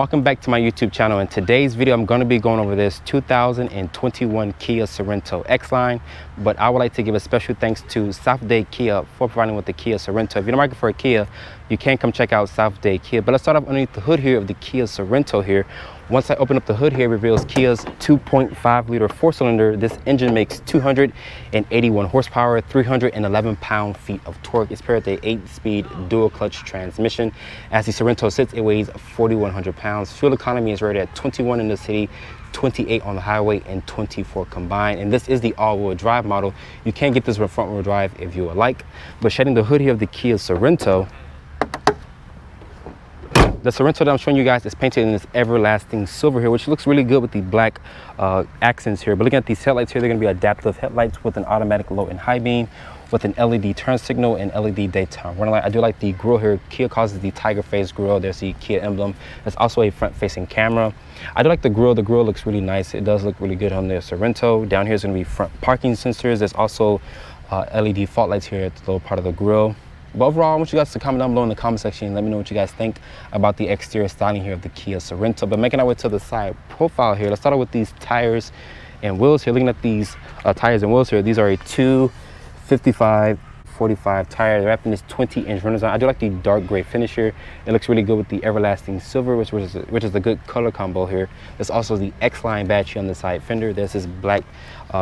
Welcome back to my YouTube channel. In today's video, I'm going to be going over this 2021 Kia Sorento Xline, but I would like to give a special thanks to Dade Kia for providing with the Kia Sorento. If you're in the market for a Kia, you can come check out Dade Kia. But let's start off underneath the hood here of the Kia Sorento here. Once I open up the hood here, it reveals Kia's 2.5-liter four-cylinder. This engine makes 281 horsepower, 311 pound-feet of torque. It's paired with a 8-speed dual-clutch transmission. As the Sorento sits, it weighs 4,100 pounds. Fuel economy is rated at 21 in the city, 28 on the highway, and 24 combined. And this is the all-wheel drive model. You can get this with front-wheel drive if you would like. But shedding the hood here of the Kia Sorento, the Sorento that I'm showing you guys is painted in this everlasting silver here, which looks really good with the black accents here. But looking at these headlights here, they're going to be adaptive headlights with an automatic low and high beam, with an LED turn signal and LED daytime running light. I do like the grille here. Kia calls it the tiger face grille. There's the Kia emblem. There's also a front-facing camera. I do like the grille. The grille looks really nice. It does look really good on the Sorento. Down here is going to be front parking sensors. There's also LED fog lights here at the lower part of the grille. But overall, I want you guys to comment down below in the comment section and let me know what you guys think about the exterior styling here of the Kia Sorento. But making our way to the side profile here, let's start out with these tires and wheels here. Looking at these tires and wheels here, these are a 255/45 tire. They're wrapped in this 20-inch rim design. I do like the dark gray finish here. It looks really good with the everlasting silver, which is a good color combo here. There's also the Xline badge here on the side fender. There's this black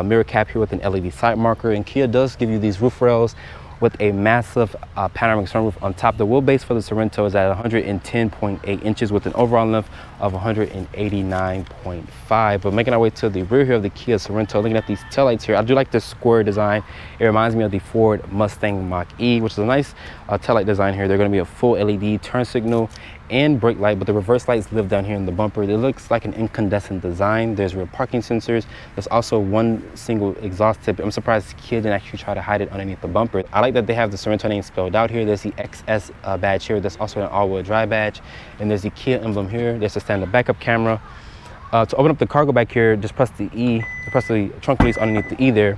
mirror cap here with an LED side marker. And Kia does give you these roof rails with a massive panoramic sunroof on top. The wheelbase for the Sorento is at 110.8 inches with an overall length of 189.5. But making our way to the rear here of the Kia Sorento, looking at these taillights here, I do like this square design. It reminds me of the Ford Mustang Mach-E, which is a nice taillight design here. They're going to be a full LED turn signal and brake light, but the reverse lights live down here in the bumper. It looks like an incandescent design. There's rear parking sensors. There's also one single exhaust tip. I'm surprised Kia didn't actually try to hide it underneath the bumper. I like that they have the Sorento name spelled out here. There's the XS badge here. There's also an all-wheel drive badge, and there's the Kia emblem here. There's a standard backup camera. To open up the cargo back here, just press the E, press the trunk release underneath the E there.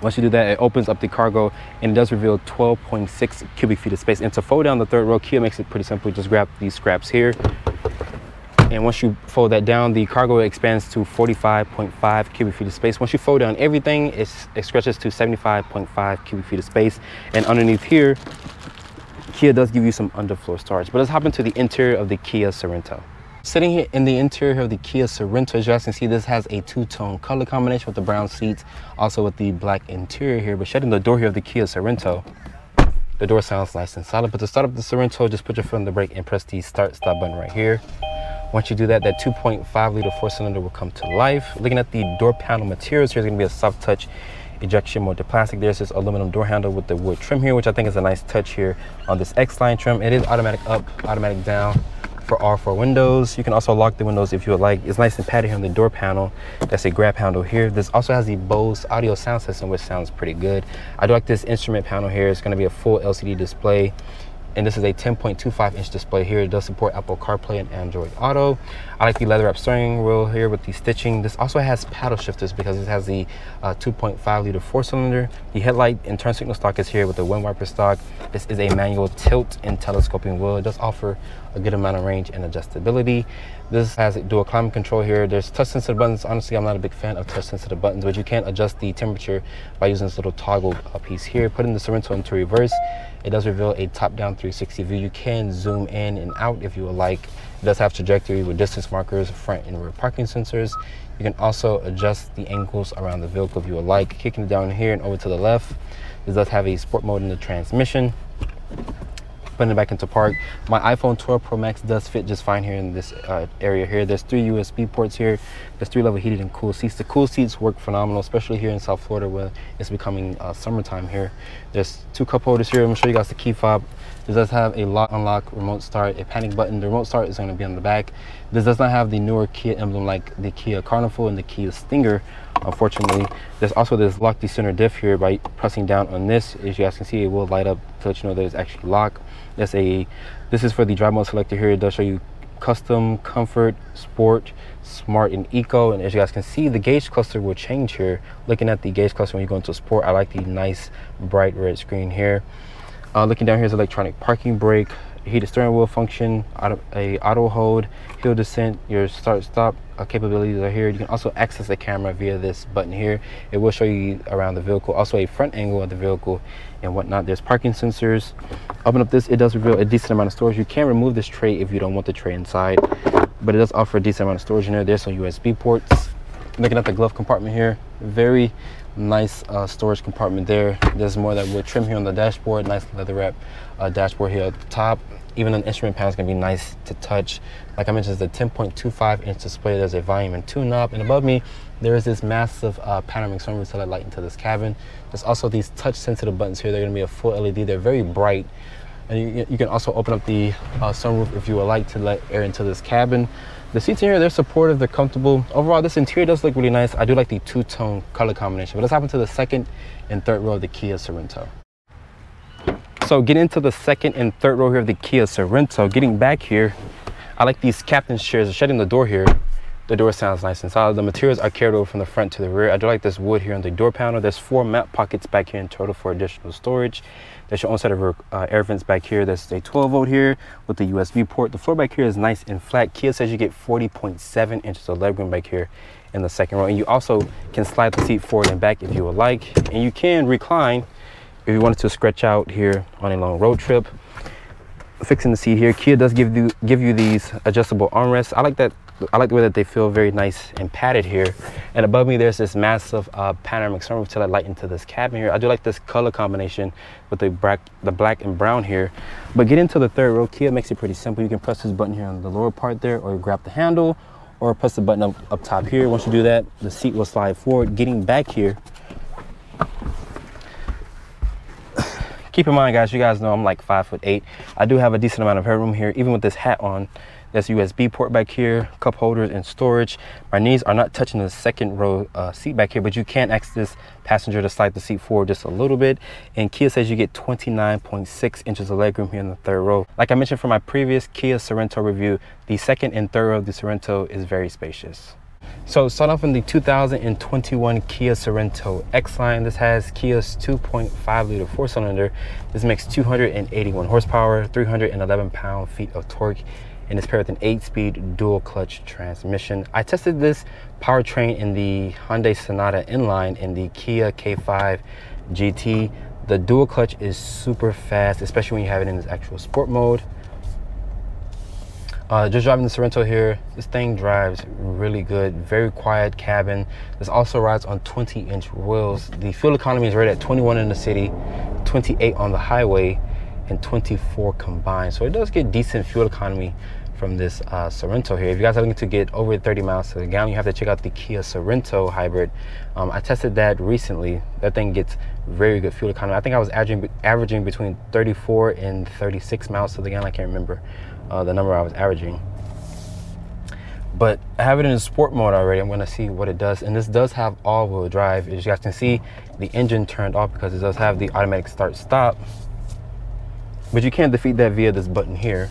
Once you do that, it opens up the cargo and it does reveal 12.6 cubic feet of space. And to fold down the third row, Kia makes it pretty simple. Just grab these straps here. And once you fold that down, the cargo expands to 45.5 cubic feet of space. Once you fold down everything, it stretches to 75.5 cubic feet of space. And underneath here, Kia does give you some underfloor storage. But let's hop into the interior of the Kia Sorento. Sitting here in the interior of the Kia Sorento, as you guys can see, this has a two-tone color combination with the brown seats, also with the black interior here. But shutting the door here of the Kia Sorento, the door sounds nice and solid. But to start up the Sorento, just put your foot on the brake and press the start-stop button right here. Once you do that, that 2.5-liter four-cylinder will come to life. Looking at the door panel materials, here's going to be a soft touch ejection molded plastic. There's this aluminum door handle with the wood trim here, which I think is a nice touch here on this Xline trim. It is automatic up, automatic down for all four windows. You can also lock the windows if you would like. It's nice and padded here on the door panel. That's a grab handle here. This also has the Bose audio sound system, which sounds pretty good. I do like this instrument panel here. It's going to be a full LCD display, and this is a 10.25-inch display here. It does support Apple CarPlay and Android Auto. I like the leather-wrapped steering wheel here with the stitching. This also has paddle shifters because it has the 2.5-liter four-cylinder. The headlight and turn signal stock is here with the wind wiper stock. This is a manual tilt and telescoping wheel. It does offer a good amount of range and adjustability. This has a dual climate control here. There's touch-sensitive buttons. Honestly, I'm not a big fan of touch-sensitive buttons, but you can adjust the temperature by using this little toggle piece here. Putting the Sorento into reverse, it does reveal a top-down 360 view. You can zoom in and out if you would like. It does have trajectory with distance markers, front and rear parking sensors. You can also adjust the angles around the vehicle if you would like. Kicking it down here and over to the left, this does have a sport mode in the transmission. Putting it back into park, my iPhone 12 Pro Max does fit just fine here in this area here. There's 3 USB ports here. There's 3-level heated and cool seats. The cool seats work phenomenal, especially here in South Florida where it's becoming summertime here. There's 2 cup holders here. I'm gonna show you guys the key fob. This does have a lock, unlock, remote start, a panic button. The remote start is going to be on the back. This does not have the newer Kia emblem like the Kia Carnival and the Kia Stinger, unfortunately. There's also this lock the center diff here. By pressing down on this, as you guys can see, it will light up to let you know that it's actually locked. This is for the drive mode selector here. It does show you custom, comfort, sport, smart, and eco. And as you guys can see, the gauge cluster will change here. Looking at the gauge cluster when you go into sport, I like the nice bright red screen here. Looking down here is electronic parking brake. your heated steering wheel function, auto hold, hill descent, your start stop capabilities are here. You can also access the camera via this button here. It will show you around the vehicle, also a front angle of the vehicle and whatnot. There's parking sensors. Open up this, it does reveal a decent amount of storage. You can remove this tray if you don't want the tray inside, but it does offer a decent amount of storage in there. There's some USB ports. Looking at the glove compartment here, very nice storage compartment there. There's more that wood trim here on the dashboard, nice leather wrap dashboard here at the top. Even an instrument panel is going to be nice to touch. Like I mentioned, it's a 10.25 inch display. There's a volume and tune knob, and above me there is this massive panoramic sunroof to let light into this cabin. There's also these touch sensitive buttons here. They're going to be a full LED. They're very bright, and you can also open up the sunroof if you would like to let air into this cabin. The seats in here, they're supportive, they're comfortable. Overall, this interior does look really nice. I do like the two-tone color combination. But let's hop into the second and third row of the Kia Sorento. So getting into the second and third row here of the Kia Sorento, getting back here, I like these captain's chairs. Shutting the door here, the door sounds nice and solid. The materials are carried over from the front to the rear. I do like this wood here on the door panel. There's 4 map pockets back here in total for additional storage. There's your own set of air vents back here. There's a 12 volt here with the USB port. The floor back here is nice and flat. Kia says you get 40.7 inches of legroom back here in the second row. And you also can slide the seat forward and back if you would like. And you can recline if you wanted to stretch out here on a long road trip. Fixing the seat here, Kia does give you these adjustable armrests. I like the way that they feel very nice and padded here. And above me, there's this massive panoramic sunroof to let light into this cabin here. I do like this color combination with the black and brown here. But get into the third row, Kia makes it pretty simple. You can press this button here on the lower part there, or grab the handle, or press the button up top here. Once you do that, the seat will slide forward. Getting back here, keep in mind, guys, you guys know I'm like 5'8". I do have a decent amount of headroom here, even with this hat on. There's a USB port back here, cup holders and storage. My knees are not touching the second row seat back here, but you can ask this passenger to slide the seat forward just a little bit. And Kia says you get 29.6 inches of legroom here in the third row. Like I mentioned from my previous Kia Sorento review, the second and third row of the Sorento is very spacious. So start off in the 2021 Kia Sorento Xline. This has Kia's 2.5 liter 4-cylinder. This makes 281 horsepower, 311 pound-feet of torque, and it's paired with an 8-speed dual clutch transmission. I tested this powertrain in the Hyundai Sonata Inline and the Kia K5 GT. The dual clutch is super fast, especially when you have it in this actual sport mode. Just driving the Sorento here, this thing drives really good, very quiet cabin. This also rides on 20-inch wheels. The fuel economy is rated at 21 in the city, 28 on the highway, and 24 combined. So it does get decent fuel economy from this Sorento here. If you guys are looking to get over 30 miles to the gallon, you have to check out the Kia Sorento hybrid. I tested that recently. That thing gets very good fuel economy. I think I was averaging between 34 and 36 miles to the gallon. I can't remember the number I was averaging, but I have it in sport mode already. I'm going to see what it does. And this does have all-wheel drive. As you guys can see, the engine turned off because it does have the automatic start stop, but you can't defeat that via this button here.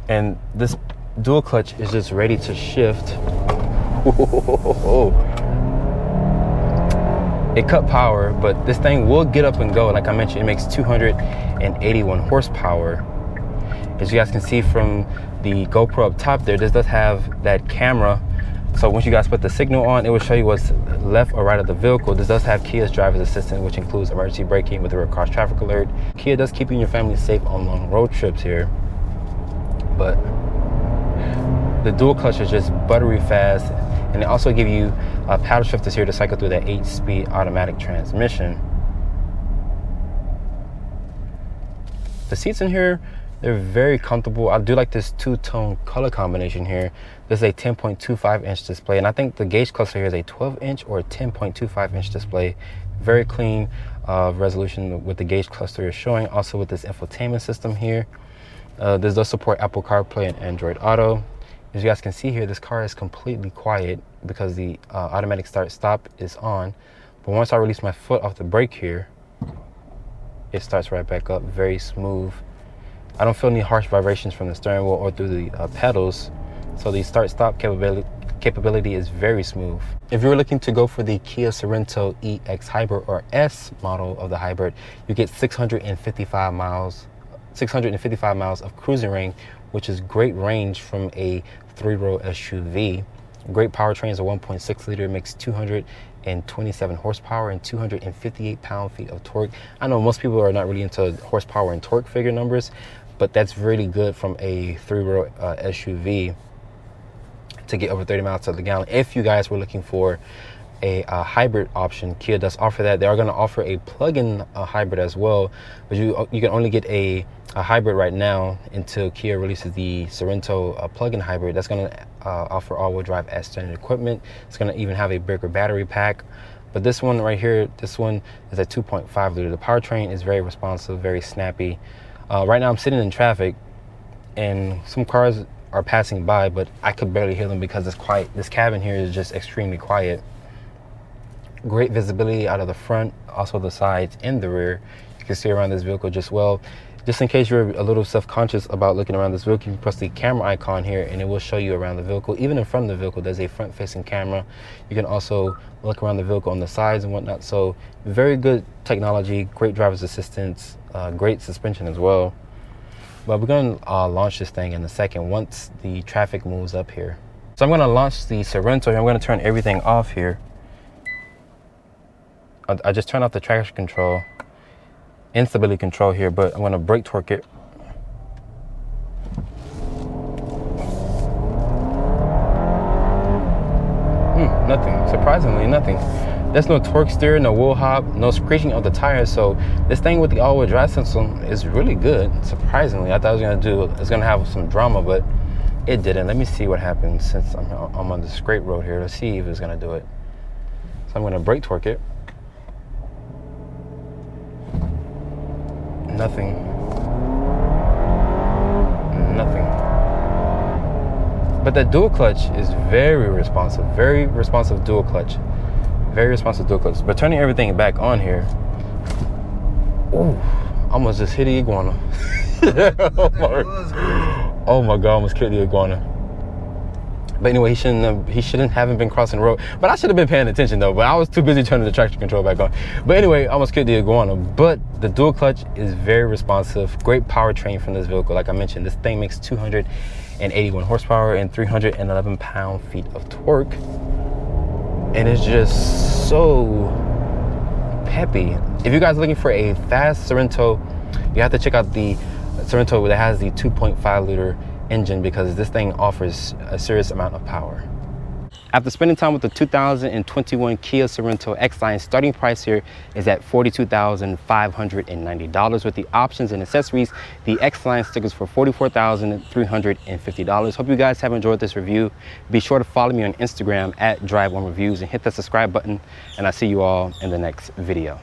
And this dual clutch is just ready to shift. It cut power, but this thing will get up and go. Like I mentioned, it makes 281 horsepower. As you guys can see from the GoPro up top there, this does have that camera. So once you guys put the signal on, it will show you what's left or right of the vehicle. This does have Kia's driver's assistant, which includes emergency braking with a rear cross traffic alert. Kia does keep you and your family safe on long road trips here. But the dual clutch is just buttery fast. And they also give you paddle shifters here to cycle through that 8-speed automatic transmission. The seats in here, they're very comfortable. I do like this two-tone color combination here. This is a 10.25 inch display, and I think the gauge cluster here is a 12 inch or a 10.25 inch display. Very clean resolution with the gauge cluster is showing. Also with this infotainment system here. This does support Apple CarPlay and Android Auto. As you guys can see here, this car is completely quiet because the automatic start stop is on. But once I release my foot off the brake here, it starts right back up, very smooth. I don't feel any harsh vibrations from the steering wheel or through the pedals. So the start stop capability is very smooth. If you're looking to go for the Kia Sorento EX Hybrid or S model of the hybrid, you get 655 miles 655 miles of cruising range, which is great range from a 3-row SUV. Great powertrain is a 1.6 liter, makes 227 horsepower and 258 pound-feet of torque. I know most people are not really into horsepower and torque figure numbers, but that's really good from a 3-row SUV to get over 30 miles to the gallon. If you guys were looking for a hybrid option, Kia does offer that. They are going to offer a plug-in hybrid as well, but you can only get a hybrid right now until Kia releases the Sorento plug-in hybrid. That's going to offer all-wheel drive as standard equipment. It's going to even have a bigger battery pack. But this one right here, this one is a 2.5 liter. The powertrain is very responsive, very snappy. Right now I'm sitting in traffic and some cars are passing by, but I could barely hear them because it's quiet. This cabin here is just extremely quiet. Great visibility out of the front, also the sides and the rear. You can see around this vehicle just well. Just in case you're a little self-conscious about looking around this vehicle, you can press the camera icon here and it will show you around the vehicle. Even in front of the vehicle, there's a front-facing camera. You can also look around the vehicle on the sides and whatnot. So very good technology, great driver's assistance, great suspension as well. But we're going to launch this thing in a second once the traffic moves up here. So I'm going to launch the Sorento here. I'm going to turn everything off here. I just turned off the traction control, instability control here, but I'm going to brake torque it. Nothing, surprisingly nothing. There's no torque steer, no wheel hop, no screeching of the tires. So this thing with the all-wheel drive system is really good. Surprisingly, I thought it was gonna have some drama, but it didn't. Let me see what happens since I'm on the straight road here. Let's see if it's gonna do it. So I'm gonna brake torque it. Nothing. But the dual clutch is very responsive dual clutch. Very responsive dual clutch. But turning everything back on here, ooh, almost just hit the iguana. Oh my God, almost killed the iguana. But anyway, he haven't been crossing the road. But I should have been paying attention though, but I was too busy turning the traction control back on. But anyway, I almost killed the iguana. But the dual clutch is very responsive. Great powertrain from this vehicle. Like I mentioned, this thing makes 281 horsepower and 311 pound-feet of torque. And it's just so peppy. If you guys are looking for a fast Sorento, you have to check out the Sorento that has the 2.5 liter engine, because this thing offers a serious amount of power. After spending time with the 2021 Kia Sorento Xline, starting price here is at $42,590. With the options and accessories, the Xline stickers for $44,350. Hope you guys have enjoyed this review. Be sure to follow me on Instagram at Drive1Reviews and hit the subscribe button. And I'll see you all in the next video.